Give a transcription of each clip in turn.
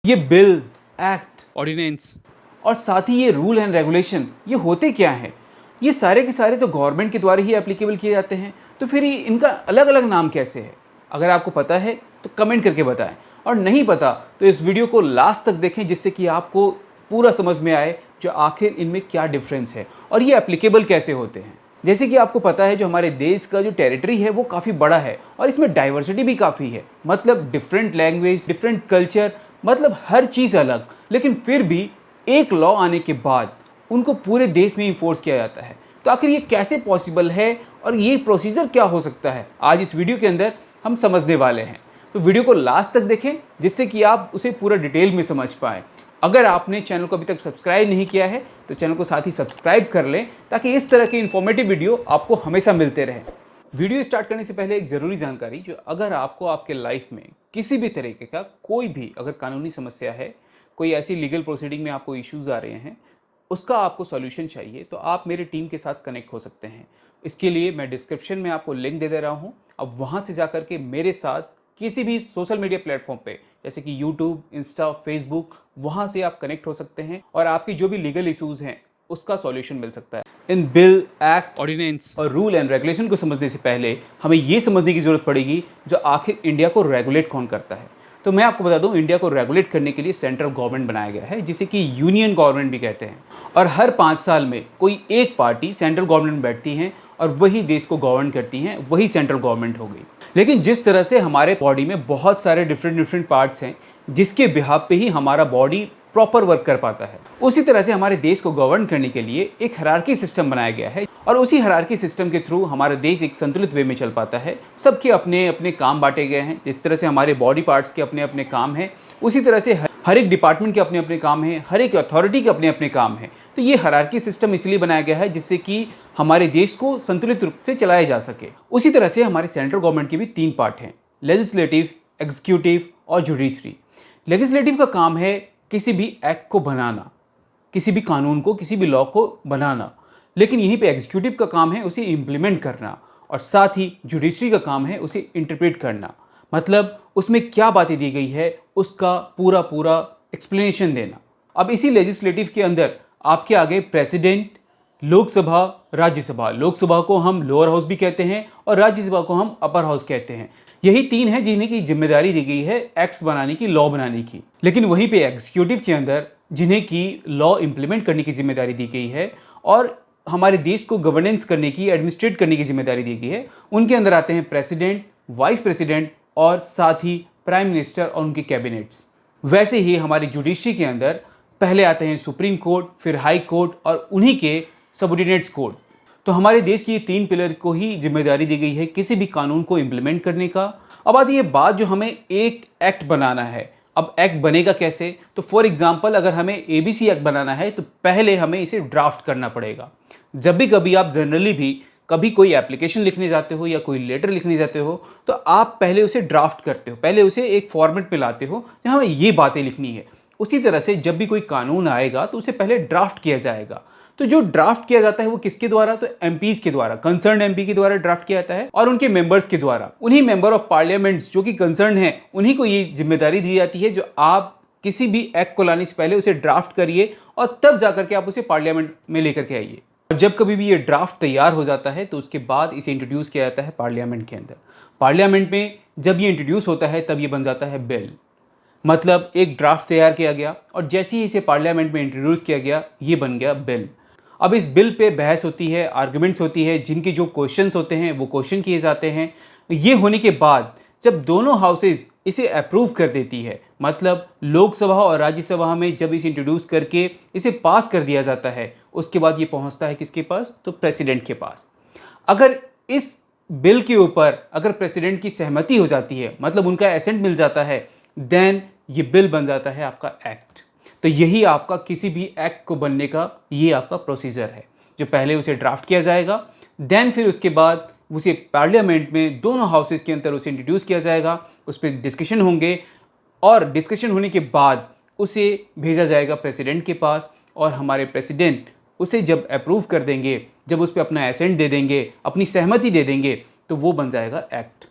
ये bill, act ordinance. और साथ ही ये रूल एंड रेगुलेशन ये होते क्या हैं? ये सारे के सारे तो गवर्नमेंट के द्वारा ही एप्लीकेबल किए जाते हैं, तो फिर ये इनका अलग अलग नाम कैसे है? अगर आपको पता है तो कमेंट करके बताएं, और नहीं पता तो इस वीडियो को लास्ट तक देखें, जिससे कि आपको पूरा समझ में आए जो आखिर इनमें क्या डिफरेंस है और ये एप्लीकेबल कैसे होते हैं। जैसे कि आपको पता है, जो हमारे देश का जो टेरिटरी है वो काफ़ी बड़ा है और इसमें डाइवर्सिटी भी काफ़ी है, मतलब डिफरेंट लैंग्वेज, डिफरेंट कल्चर, मतलब हर चीज़ अलग। लेकिन फिर भी एक लॉ आने के बाद उनको पूरे देश में इन्फोर्स किया जाता है। तो आखिर ये कैसे पॉसिबल है और ये प्रोसीजर क्या हो सकता है, आज इस वीडियो के अंदर हम समझने वाले हैं। तो वीडियो को लास्ट तक देखें, जिससे कि आप उसे पूरा डिटेल में समझ पाएँ। अगर आपने चैनल को अभी तक सब्सक्राइब नहीं किया है तो चैनल को साथ ही सब्सक्राइब कर लें, ताकि इस तरह के इन्फॉर्मेटिव वीडियो आपको हमेशा मिलते रहें। वीडियो स्टार्ट करने से पहले एक ज़रूरी जानकारी, जो अगर आपको आपके लाइफ में किसी भी तरीके का कोई भी अगर कानूनी समस्या है, कोई ऐसी लीगल प्रोसीडिंग में आपको इश्यूज़ आ रहे हैं, उसका आपको सॉल्यूशन चाहिए, तो आप मेरी टीम के साथ कनेक्ट हो सकते हैं। इसके लिए मैं डिस्क्रिप्शन में आपको लिंक दे रहा हूँ। अब वहाँ से जाकर के मेरे साथ किसी भी सोशल मीडिया प्लेटफॉर्म पे, जैसे कि यूट्यूब, इंस्टा, फेसबुक, वहाँ से आप कनेक्ट हो सकते हैं और आपकी जो भी लीगल इश्यूज़ हैं उसका सॉल्यूशन मिल सकता है। इन बिल, एक्ट ऑर्डिनेंस। और रूल एंड रेगुलेशन को समझने से पहले हमें ये समझने की ज़रूरत पड़ेगी, जो आखिर इंडिया को रेगुलेट कौन करता है। तो मैं आपको बता दूं, इंडिया को रेगुलेट करने के लिए सेंट्रल गवर्नमेंट बनाया गया है, जिसे कि यूनियन गवर्नमेंट भी कहते हैं। और हर 5 साल में कोई एक पार्टी सेंट्रल गवर्नमेंट में बैठती है और वही देश को गवर्न करती हैं, वही सेंट्रल गवर्नमेंट हो गई। लेकिन जिस तरह से हमारे बॉडी में बहुत सारे डिफरेंट डिफरेंट पार्ट्स हैं, जिसके बिहाफ पे ही हमारा बॉडी प्रॉपर वर्क कर पाता है, उसी तरह से हमारे देश को गवर्न करने के लिए एक हायरार्की सिस्टम बनाया गया है। और उसी हायरार्की सिस्टम के थ्रू हमारा देश एक संतुलित वे में चल पाता है। सबके अपने अपने काम बांटे गए हैं। जिस तरह से हमारे बॉडी पार्ट्स के अपने अपने काम हैं, उसी तरह से हर एक डिपार्टमेंट के अपने अपने काम हैं, हर एक अथॉरिटी के अपने अपने काम हैं। तो ये हायरार्की सिस्टम इसलिए बनाया गया है जिससे कि हमारे देश को संतुलित रूप से चलाया जा सके। उसी तरह से हमारे सेंट्रल गवर्नमेंट के भी 3 पार्ट हैं: लेजिस्लेटिव, एग्जीक्यूटिव और जुडिशरी। लेजिस्लेटिव का काम है किसी भी एक्ट को बनाना, किसी भी कानून को, किसी भी लॉ को बनाना। लेकिन यहीं पे एग्जीक्यूटिव का काम है उसे इम्प्लीमेंट करना, और साथ ही जुडिशरी का काम है उसे इंटरप्रेट करना, मतलब उसमें क्या बातें दी गई है उसका पूरा पूरा एक्सप्लेनेशन देना। अब इसी लेजिस्लेटिव के अंदर आपके आगे प्रेसिडेंट, लोकसभा, राज्यसभा। लोकसभा को हम लोअर हाउस भी कहते हैं और राज्यसभा को हम अपर हाउस कहते हैं। यही 3 हैं जिन्हें की जिम्मेदारी दी गई है एक्ट्स बनाने की, लॉ बनाने की। लेकिन वहीं पे एग्जीक्यूटिव के अंदर जिन्हें की लॉ इंप्लीमेंट करने की जिम्मेदारी दी गई है और हमारे देश को गवर्नेंस करने की, एडमिनिस्ट्रेट करने की जिम्मेदारी दी गई है, उनके अंदर आते हैं प्रेसिडेंट, वाइस प्रेसिडेंट और साथ ही प्राइम मिनिस्टर और उनके कैबिनेट्स। वैसे ही हमारी जुडिशरी के अंदर पहले आते हैं सुप्रीम कोर्ट, फिर हाई कोर्ट और उन्हीं के सबऑर्डिनेट्स कोर्ट। तो हमारे देश की 3 पिलर को ही जिम्मेदारी दी गई है किसी भी कानून को इम्प्लीमेंट करने का। अब आती है बात, जो हमें एक एक्ट बनाना है। अब एक्ट बनेगा कैसे? तो फॉर एग्जांपल, अगर हमें एबीसी एक्ट बनाना है तो पहले हमें इसे ड्राफ्ट करना पड़ेगा। जब भी कभी आप जनरली भी कभी कोई एप्लीकेशन लिखने जाते हो या कोई लेटर लिखने जाते हो, तो आप पहले उसे ड्राफ्ट करते हो, पहले उसे एक फॉर्मेट पे लाते हो जहाँ हमें ये बातें लिखनी है। उसी तरह से जब भी कोई कानून आएगा तो उसे पहले ड्राफ्ट किया जाएगा। तो जो ड्राफ्ट किया जाता है वो किसके द्वारा? तो एमपीज के द्वारा, कंसर्न एमपी के द्वारा ड्राफ्ट किया जाता है और उनके मेंबर्स के द्वारा। उन्हीं मेंबर ऑफ पार्लियामेंट्स जो कि कंसर्न है, उन्हीं को ये जिम्मेदारी दी जाती है, जो आप किसी भी एक्ट को लाने से पहले उसे ड्राफ्ट करिए और तब जाकर के आप उसे पार्लियामेंट में लेकर के आइए। और जब कभी भी ये ड्राफ्ट तैयार हो जाता है तो उसके बाद इसे इंट्रोड्यूस किया जाता है पार्लियामेंट के अंदर। पार्लियामेंट में जब ये इंट्रोड्यूस होता है तब ये बन जाता है बिल। मतलब एक ड्राफ्ट तैयार किया गया और जैसे ही इसे पार्लियामेंट में इंट्रोड्यूस किया गया, ये बन गया बिल। अब इस बिल पे बहस होती है, आर्गुमेंट्स होती है, जिनके जो क्वेश्चंस होते हैं वो क्वेश्चन किए जाते हैं। ये होने के बाद जब दोनों हाउसेज इसे अप्रूव कर देती है, मतलब लोकसभा और राज्यसभा में जब इसे इंट्रोड्यूस करके इसे पास कर दिया जाता है, उसके बाद ये पहुंचता है किसके पास? तो प्रेसिडेंट के पास। अगर इस बिल के ऊपर अगर प्रेसिडेंट की सहमति हो जाती है, मतलब उनका एसेंट मिल जाता है, देन ये बिल बन जाता है आपका एक्ट। तो यही आपका किसी भी एक्ट को बनने का ये आपका प्रोसीजर है, जो पहले उसे ड्राफ्ट किया जाएगा, देन फिर उसके बाद उसे पार्लियामेंट में दोनों हाउसेज के अंदर उसे इंट्रोड्यूस किया जाएगा, उस पर डिस्कशन होंगे और डिस्कशन होने के बाद उसे भेजा जाएगा प्रेसिडेंट के पास और हमारे प्रेसिडेंट उसे जब अप्रूव कर देंगे, जब उस पर अपना एसेंट दे देंगे, अपनी सहमति दे देंगे, तो वो बन जाएगा एक्ट।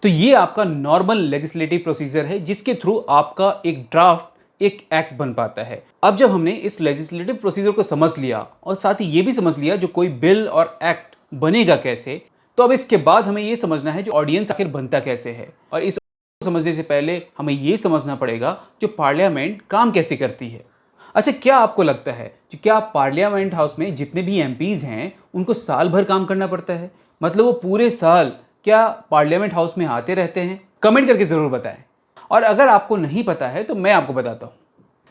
तो ये आपका नॉर्मल लेजिस्लेटिव प्रोसीजर है, जिसके थ्रू आपका एक ड्राफ्ट एक एक्ट बन पाता है। अब जब हमने इस लेजिस्लेटिव प्रोसीजर को समझ लिया और साथ ही ये भी समझ लिया जो कोई बिल और एक्ट बनेगा कैसे, तो अब इसके बाद हमें ये समझना है जो ऑडियंस आखिर बनता कैसे है। और इस समझने से पहले हमें ये समझना पड़ेगा जो पार्लियामेंट काम कैसे करती है। अच्छा, क्या आपको लगता है कि क्या पार्लियामेंट हाउस में जितने भी एमपीज हैं उनको साल भर काम करना पड़ता है? मतलब वो पूरे साल क्या पार्लियामेंट हाउस में आते रहते हैं? कमेंट करके ज़रूर बताएं। और अगर आपको नहीं पता है तो मैं आपको बताता हूँ।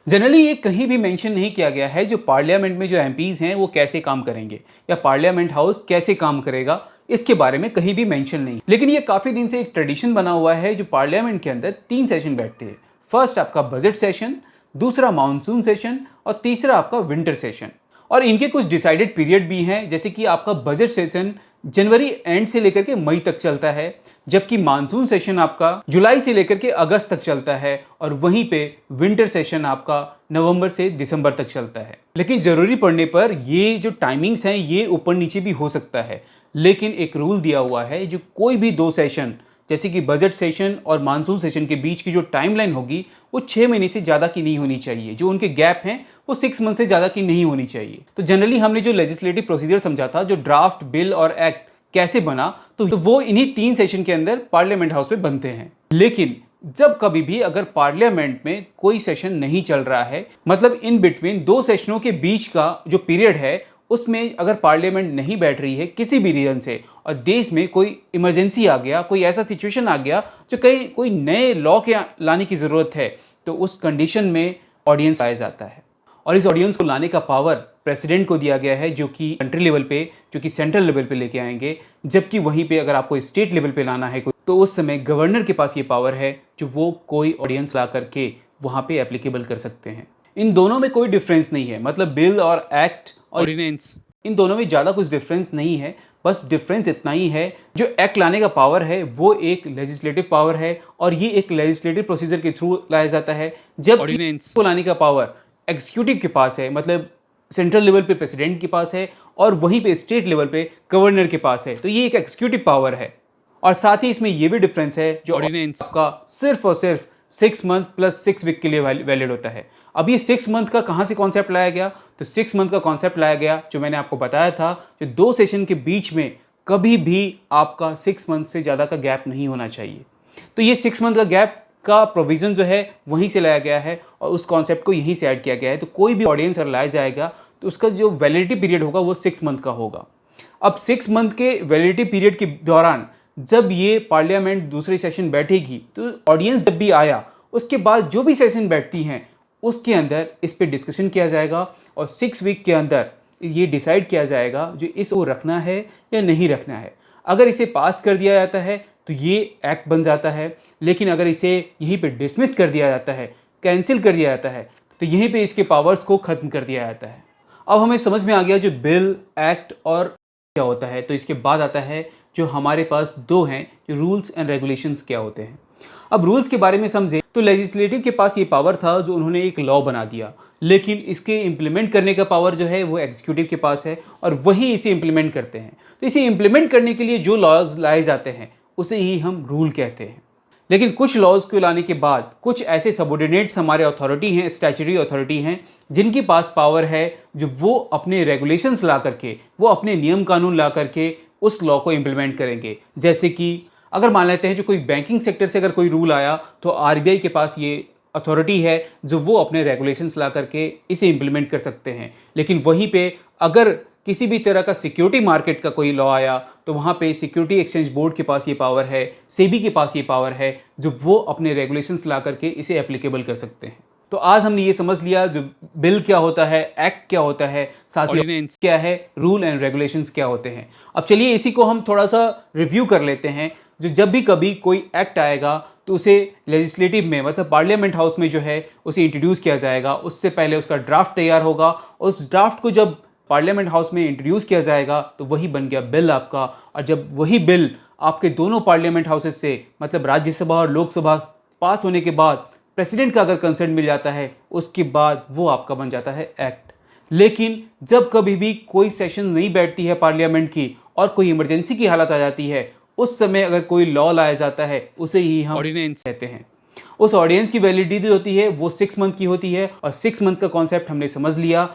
जनरली ये कहीं भी मेंशन नहीं किया गया है जो पार्लियामेंट में जो एमपीज हैं वो कैसे काम करेंगे या पार्लियामेंट हाउस कैसे काम करेगा, इसके बारे में कहीं भी मेंशन नहीं। लेकिन ये काफ़ी दिन से एक ट्रेडिशन बना हुआ है जो पार्लियामेंट के अंदर 3 सेशन बैठते हैं। फर्स्ट आपका बजट सेशन, दूसरा मानसून सेशन और तीसरा आपका विंटर सेशन। और इनके कुछ डिसाइडेड पीरियड भी हैं, जैसे कि आपका बजट सेशन जनवरी एंड से लेकर के मई तक चलता है, जबकि मानसून सेशन आपका जुलाई से लेकर के अगस्त तक चलता है और वहीं पे विंटर सेशन आपका नवंबर से दिसंबर तक चलता है। लेकिन ज़रूरी पड़ने पर ये जो टाइमिंग्स हैं ये ऊपर नीचे भी हो सकता है, लेकिन एक रूल दिया हुआ है जो कोई भी 2 सेशन जैसे कि बजट सेशन और मानसून सेशन के बीच की जो टाइमलाइन होगी वो 6 महीने से ज़्यादा की नहीं होनी चाहिए। जो उनके गैप हैं वो 6 मंथ से ज़्यादा की नहीं होनी चाहिए। तो जनरली हमने जो लेजिस्लेटिव प्रोसीजर समझा था, जो ड्राफ्ट बिल और एक्ट कैसे बना, तो वो इन्हीं 3 सेशन के अंदर पार्लियामेंट हाउस में बनते हैं। लेकिन जब कभी भी अगर पार्लियामेंट में कोई सेशन नहीं चल रहा है, मतलब इन बिटवीन 2 सेशनों के बीच का जो पीरियड है उसमें अगर पार्लियामेंट नहीं बैठ रही है किसी भी रीजन से और देश में कोई इमरजेंसी आ गया, कोई ऐसा सिचुएशन आ गया जो कहीं कोई नए लॉ के लाने की ज़रूरत है, तो उस कंडीशन में ऑडियंस लाया जाता है। और इस ऑडियंस को लाने का पावर प्रेसिडेंट को दिया गया है, जो कि कंट्री लेवल पे, जो कि सेंट्रल लेवल पे लेके आएंगे। जबकि वहीं पे अगर आपको स्टेट लेवल पे लाना है तो उस समय गवर्नर के पास ये पावर है जो वो कोई ऑडियंस ला करके वहाँ पे एप्लीकेबल कर सकते हैं। इन दोनों में कोई डिफरेंस नहीं है, मतलब बिल और एक्ट ऑर्डिनेंस, इन दोनों में ज़्यादा कुछ डिफरेंस नहीं है। बस डिफरेंस इतना ही है, जो एक्ट लाने का पावर है वो एक लेजिस्लेटिव पावर है और ये एक लेजिस्लेटिव प्रोसीजर के थ्रू लाया जाता है, जब ऑर्डिनेंस को लाने का पावर एग्जीक्यूटिव के पास है, मतलब सेंट्रल लेवल पे प्रेसिडेंट के पास है और वहीं पे स्टेट लेवल पे गवर्नर के पास है। तो ये एक एग्जीक्यूटिव पावर है। और साथ ही इसमें ये भी डिफरेंस है, जो ऑर्डिनेंस का सिर्फ और सिर्फ 6 मंथ प्लस 6 वीक के लिए वैलिड होता है। अब ये 6 मंथ का कहाँ से कॉन्सेप्ट लाया गया? तो 6 मंथ का कॉन्सेप्ट लाया गया जो मैंने आपको बताया था, जो 2 सेशन के बीच में कभी भी आपका 6 मंथ से ज़्यादा का गैप नहीं होना चाहिए। तो ये 6 मंथ का गैप का प्रोविज़न जो है वहीं से लाया गया है और उस कॉन्सेप्ट को यहीं से ऐड किया गया है। तो कोई भी ऑडियंस अगर लाया जाएगा तो उसका जो वैलिडिटी पीरियड होगा वो 6 मंथ का होगा। अब 6 मंथ के वैलिडिटी पीरियड के दौरान जब ये पार्लियामेंट दूसरी सेशन बैठेगी तो ऑडियंस जब भी आया उसके बाद जो भी सेशन बैठती हैं उसके अंदर इस पे डिस्कशन किया जाएगा और 6 वीक के अंदर ये डिसाइड किया जाएगा जो इसको रखना है या नहीं रखना है। अगर इसे पास कर दिया जाता है तो ये एक्ट बन जाता है, लेकिन अगर इसे यहीं पे डिसमिस कर दिया जाता है, कैंसिल कर दिया जाता है, तो यहीं पे इसके पावर्स को ख़त्म कर दिया जाता है। अब हमें समझ में आ गया जो बिल, एक्ट और क्या होता है। तो इसके बाद आता है जो हमारे पास 2 हैं, जो रूल्स एंड रेगुलेशंस क्या होते हैं। अब रूल्स के बारे में समझें तो लेजिस्लेटिव के पास ये पावर था जो उन्होंने एक लॉ बना दिया, लेकिन इसके इम्प्लीमेंट करने का पावर जो है वो एग्जीक्यूटिव के पास है और वही इसे इम्प्लीमेंट करते हैं। तो इसे इम्प्लीमेंट करने के लिए जो लॉज लाए जाते हैं उसे ही हम रूल कहते हैं। लेकिन कुछ लॉज को लाने के बाद कुछ ऐसे सबऑर्डिनेट्स हमारे अथॉरिटी हैं, स्टैच्यूटरी अथॉरिटी हैं, जिनके पास पावर है जो वो अपने रेगुलेशंस ला करके, वो अपने नियम कानून ला करके उस लॉ को इम्प्लीमेंट करेंगे। जैसे कि अगर मान लेते हैं जो कोई बैंकिंग सेक्टर से अगर कोई रूल आया तो आरबीआई के पास ये अथॉरिटी है जो वो अपने रेगुलेशंस ला करके इसे इम्प्लीमेंट कर सकते हैं। लेकिन वहीं पे अगर किसी भी तरह का सिक्योरिटी मार्केट का कोई लॉ आया तो वहाँ पे सिक्योरिटी एक्सचेंज बोर्ड के पास ये पावर है, सेबी के पास ये पावर है, जो वो अपने रेगुलेशंस ला करके इसे एप्लीकेबल कर सकते हैं। तो आज हमने ये समझ लिया जो बिल क्या होता है, एक्ट क्या होता है, साथ ही ऑर्डिनेंस क्या है, रूल एंड रेगुलेशंस क्या होते हैं। अब चलिए इसी को हम थोड़ा सा रिव्यू कर लेते हैं। जो जब भी कभी कोई एक्ट आएगा तो उसे लेजिस्लेटिव में, मतलब पार्लियामेंट हाउस में जो है उसे इंट्रोड्यूस किया जाएगा। उससे पहले उसका ड्राफ्ट तैयार होगा, उस ड्राफ्ट को जब पार्लियामेंट हाउस में इंट्रोड्यूस किया जाएगा तो वही बन गया बिल आपका। और जब वही बिल आपके दोनों पार्लियामेंट हाउसेज से, मतलब राज्यसभा और लोकसभा, पास होने के बाद प्रेसिडेंट का अगर कंसेंट मिल जाता है उसके बाद वो आपका बन जाता है एक्ट। लेकिन जब कभी भी कोई सेशन नहीं बैठती है पार्लियामेंट की और कोई इमरजेंसी की हालत आ जाती है, उस समय अगर कोई लॉ लाया जाता है उसे ही हम ऑर्डिनेंस कहते हैं। उस ऑडियंस की वैलिडिटी होती है वो 6 मंथ की होती है, और 6 मंथ का कॉन्सेप्ट हमने समझ लिया।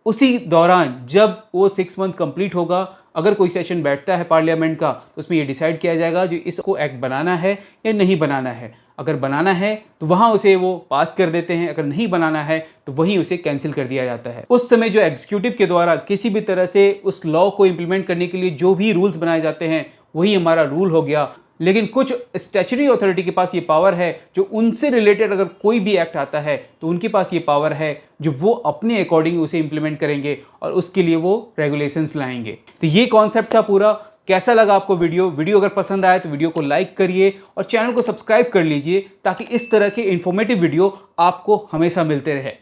उसी दौरान जब वो 6 मंथ कंप्लीट होगा, अगर कोई सेशन बैठता है पार्लियामेंट का, तो उसमें ये डिसाइड किया जाएगा जो इसको एक्ट बनाना है या नहीं बनाना है। अगर बनाना है तो वहाँ उसे वो पास कर देते हैं, अगर नहीं बनाना है तो वहीं उसे कैंसिल कर दिया जाता है। उस समय जो एग्जीक्यूटिव के द्वारा किसी भी तरह से उस लॉ को इंप्लीमेंट करने के लिए जो भी रूल्स बनाए जाते हैं वही हमारा रूल हो गया। लेकिन कुछ स्टैच्यूटरी अथॉरिटी के पास ये पावर है, जो उनसे रिलेटेड अगर कोई भी एक्ट आता है तो उनके पास ये पावर है जो वो अपने अकॉर्डिंग उसे इंप्लीमेंट करेंगे और उसके लिए वो रेगुलेशंस लाएंगे। तो ये कॉन्सेप्ट था पूरा। कैसा लगा आपको वीडियो अगर पसंद आए तो वीडियो को लाइक करिए और चैनल को सब्सक्राइब कर लीजिए, ताकि इस तरह के इंफॉर्मेटिव वीडियो आपको हमेशा मिलते रहे।